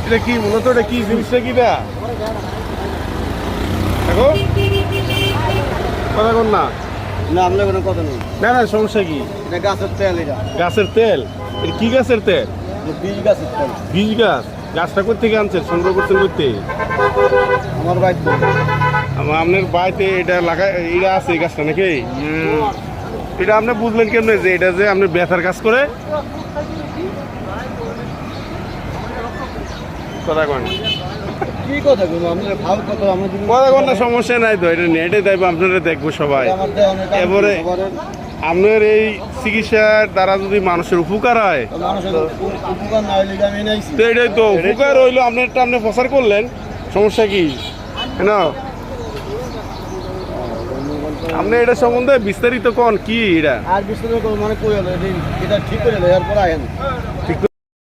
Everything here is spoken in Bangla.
এটা কি মূলত এটা কি জিনিসটা কি দেয়া দেখো কথা কর না না আপনার কোনো কথা নেই। না না সমস্যা কি এটা গাছের তেল, এটা গাছের তেল এটা কি গাছের তেল বীজ গাছের তেল। বীজ গাছ গাছটা করতে আনছেন সংগ্রহ করছেন করতে আমার বাড়িতে আপনার বাড়িতে এটা লাগা এটা আছে এই গাছটা নাকি এটা আপনি বুঝলেন কেমনে যে এটা যে আপনি ব্যথার কাজ করে কথা কন কি কথা বলবো, আপনার ভাব কত আমরা যদি কথা কন না সমস্যা নাই তো এটা নিয়ে এটাই দেখবো আপনারা দেখবো সবাই আমার দেহ অনেক এবারে আপনার এই চিকিৎসার দ্বারা যদি মানুষের উপকার হয় মানুষের উপকার না হইলে আমি নাইছি। তো এটাই তো উপকার হইলো আপনারটা আপনি প্রচার করলেন সমস্যা কি না আপনি এটা সম্বন্ধে বিস্তারিত কোন কি এটা আর বিস্তারিত মানে কই হলো এটা ঠিক করে এরপর আয়েন